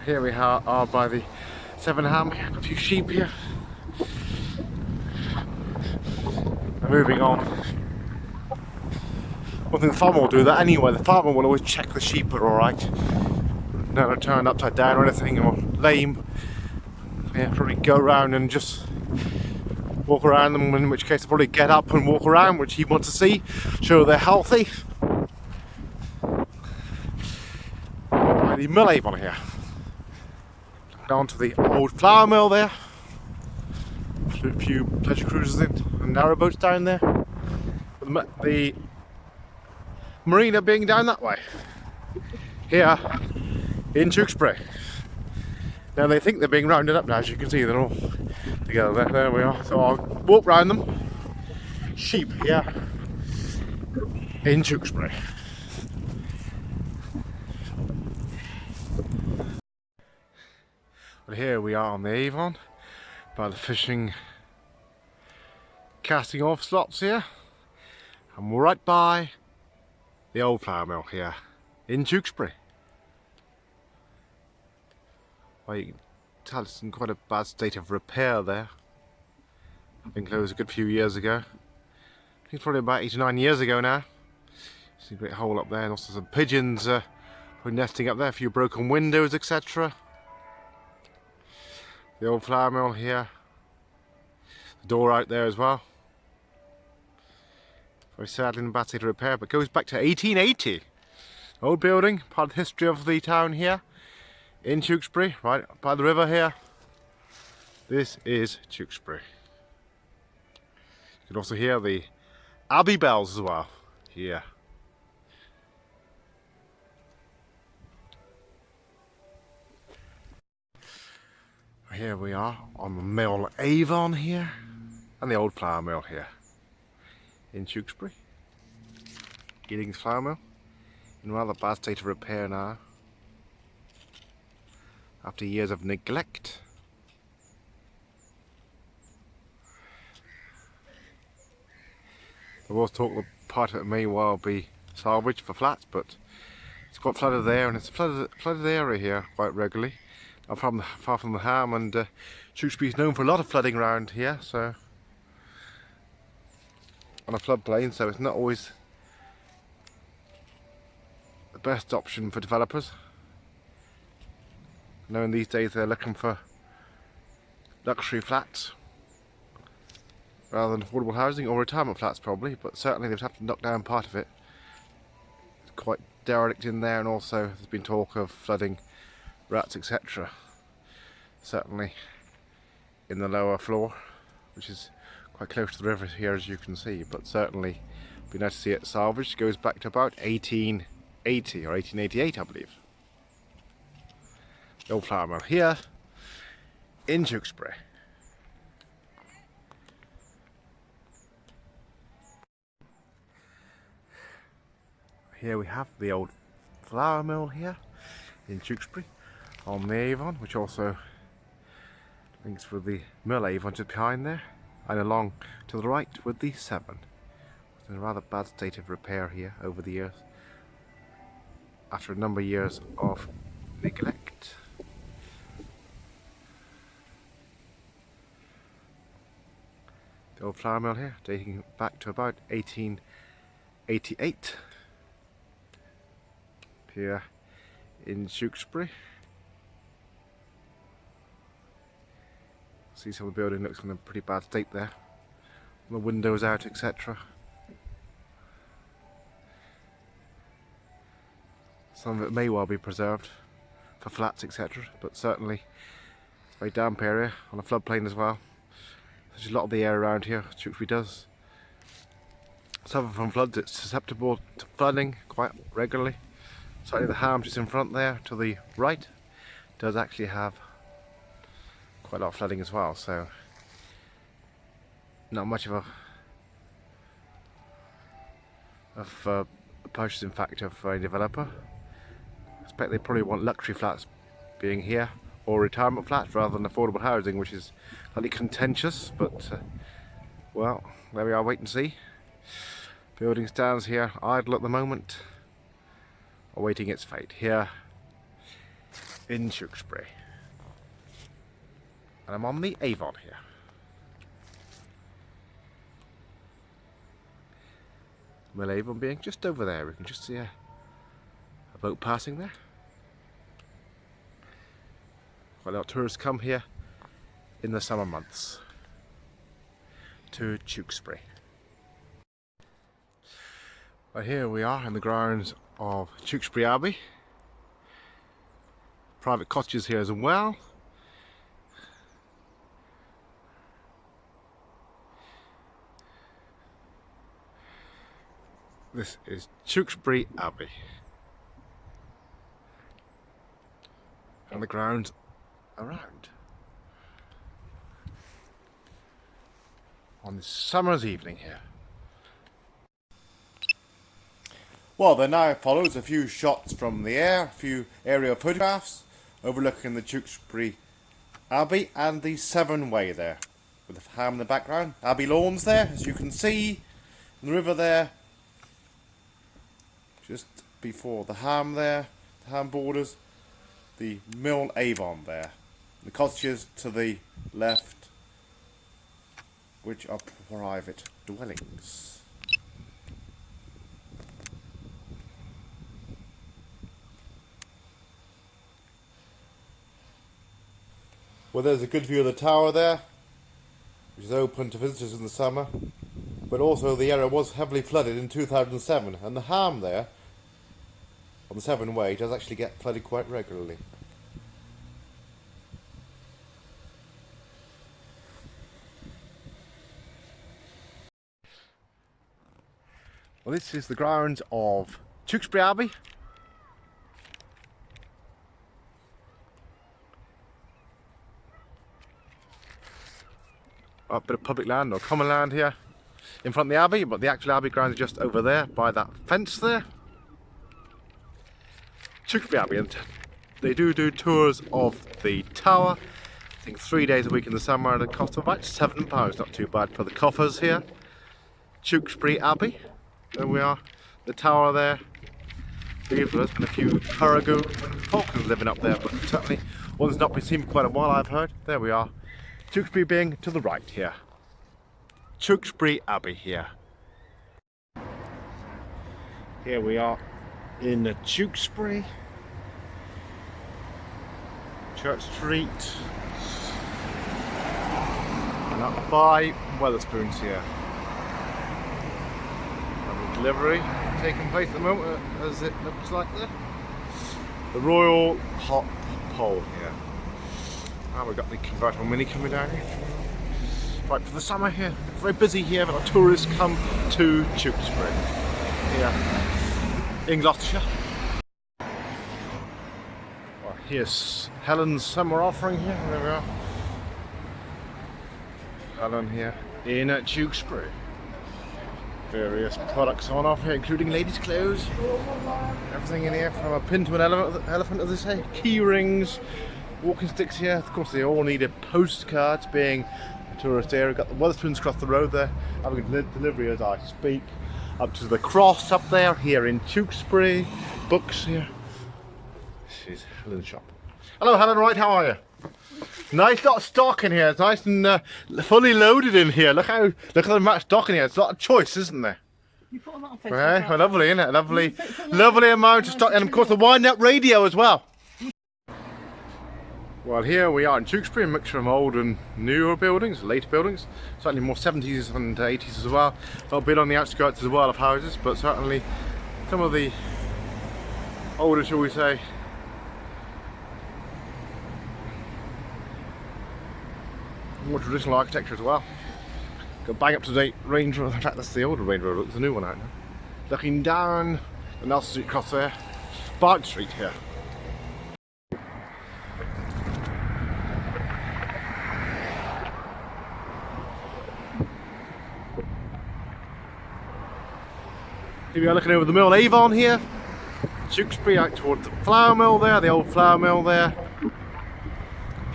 Here we are by the Severn Way. A few sheep here. Moving on. One thing the farmer will do that anyway. The farmer will always check the sheep are alright. Never turned upside down or anything, or lame. Yeah, probably go around and just walk around them, in which case they'll probably get up and walk around, which he wants to see, show they're healthy. The mill Avon here. Down to the old flour mill there. A few pleasure cruises in and narrowboats down there. The marina being down that way. Here in Tewkesbury. Now they think they're being rounded up now, as you can see, they're all together there. There we are. So I'll walk round them. Sheep here in Tewkesbury. But here we are on the Avon, by the fishing casting off slots here, and we're right by the old flour mill here in Tewkesbury. Well, you can tell it's in quite a bad state of repair there. It's been closed a good few years ago. I think it's probably about 8 or 9 years ago now. See a great hole up there, and also some pigeons probably nesting up there, a few broken windows, etc. The old flour mill here. The door out there as well. Very sadly in a bad state of repair, but goes back to 1880. Old building, part of the history of the town here in Tewkesbury, right by the river here. This is Tewkesbury. You can also hear the Abbey bells as well here. Here we are on the mill Avon here, and the old flour mill here in Tewkesbury. Giddings flour mill in rather bad state of repair now, after years of neglect. There was talk that part of it may well be salvaged for flats, but it's quite flooded there, and it's a flooded area here quite regularly. I'm far from the Ham, and Tewkesbury is known for a lot of flooding around here, so on a floodplain, so it's not always the best option for developers. Knowing these days they're looking for luxury flats rather than affordable housing, or retirement flats probably, but certainly they'd have to knock down part of it. It's quite derelict in there, and also there's been talk of flooding, rats, etc. Certainly in the lower floor, which is quite close to the river here, as you can see, but certainly it'd be nice to see it salvaged. It goes back to about 1880 or 1888, I believe. The old flour mill here in Tewkesbury. Here we have the old flour mill here in Tewkesbury on the Avon, which also links with the mill Avon just behind there, and along to the right with the Severn. It's in a rather bad state of repair here over the years, after a number of years of neglect. The old flour mill here, dating back to about 1888 here in Tewkesbury. See, some of the building looks in a pretty bad state there. The windows out, etc. Some of it may well be preserved for flats, etc. But certainly it's a very damp area on a floodplain as well. There's a lot of the area around here, Tewkesbury does suffer from floods. It's susceptible to flooding quite regularly. Certainly the Ham just in front there to the right does actually have quite a lot of flooding as well, so not much of a purchasing factor for a developer. I expect they probably want luxury flats being here, or retirement flats rather than affordable housing, which is slightly contentious, but well, there we are, wait and see. Building stands here idle at the moment, awaiting its fate. Here in Tewkesbury. And I'm on the Avon here. Mill Avon being just over there. We can just see a boat passing there. Quite a lot of tourists come here in the summer months to Tewkesbury. Well, here we are in the grounds of Tewkesbury Abbey. Private cottages here as well. This is Tewkesbury Abbey. And the grounds around. On this summer's evening here. Well, there now follows a few shots from the air, a few aerial photographs overlooking the Tewkesbury Abbey and the Severn Way there, with the ham in the background. Abbey lawns there, as you can see, and the river there, just before the ham there, the ham borders, the Mill Avon there, the cottages to the left, which are private dwellings. Well, there's a good view of the tower there, which is open to visitors in the summer, but also the area was heavily flooded in 2007, and the ham there on the Severn Way does actually get flooded quite regularly. Well, this is the grounds of Tewkesbury Abbey. A bit of public land or common land here in front of the Abbey, but the actual Abbey grounds are just over there by that fence there. Tewkesbury Abbey, and they do tours of the tower, I think 3 days a week in the summer at a cost of about £7, not too bad for the coffers here. Tewkesbury Abbey, there we are, the tower there. Beautiful, there's been a few caribou and falcons living up there, but certainly one's not been seen for quite a while, I've heard. There we are. Tewkesbury being to the right here. Tewkesbury Abbey here. Here we are in Tewkesbury. Church Street. And up by Wetherspoons here. Having delivery taking place at the moment, as it looks like there. The Royal Hop Pole here. Now we've got the convertible mini coming down here. Right for the summer here. Very busy here, but tourists come to Tewkesbury here in Gloucestershire. Well, here's Helen's summer offering here. There we are. Helen here in Tewkesbury. Various products on offer here, including ladies' clothes. Everything in here, from a pin to an elephant, as they say. Key rings. Walking sticks here, of course they all needed postcards, being a tourist area. We've got the Wetherspoons across the road there, having a delivery as I speak. Up to the cross up there, here in Tewkesbury. Books here. This is Helen's shop. Hello Helen, right, how are you? Nice lot of stock in here, it's nice and fully loaded in here. Look at the much stock in here, it's a lot of choice, isn't there? You put a lot of fish. Well, lovely, isn't it? Lovely amount of stock, and of course the wind-up radio as well. Well, here we are in Tewkesbury, a mixture of old and newer buildings, later buildings, certainly more 70s and 80s as well. A bit on the outskirts as well of houses, but certainly some of the older, shall we say, more traditional architecture as well. Got bang up to date Range Rover, in fact that's the older Range Rover, it's the new one out now. Looking down the Nelson Street cross there, Bark Street here. Here we are looking over the Mill Avon here. Tewkesbury out towards the flour mill there, the old flour mill there.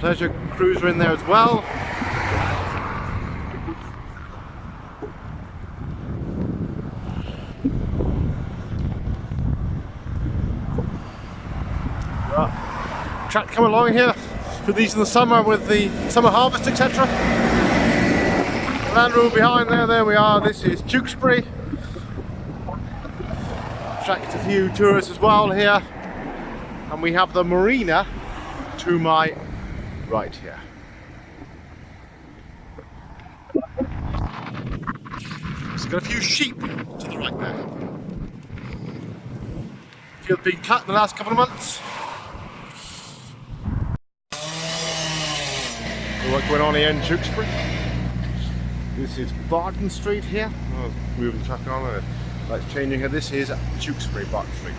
Pleasure cruiser in there as well. track coming along here for these in the summer with the summer harvest, etc. Land road behind there we are. This is Tewkesbury. Attracts a few tourists as well here. And we have the marina to my right here. It's got a few sheep to the right there. Field being cut in the last couple of months. So what's going on here in Tewkesbury? This is Barton Street here. Oh, moving traffic on there. Lights changing here. This is Tewkesbury, Barton Street.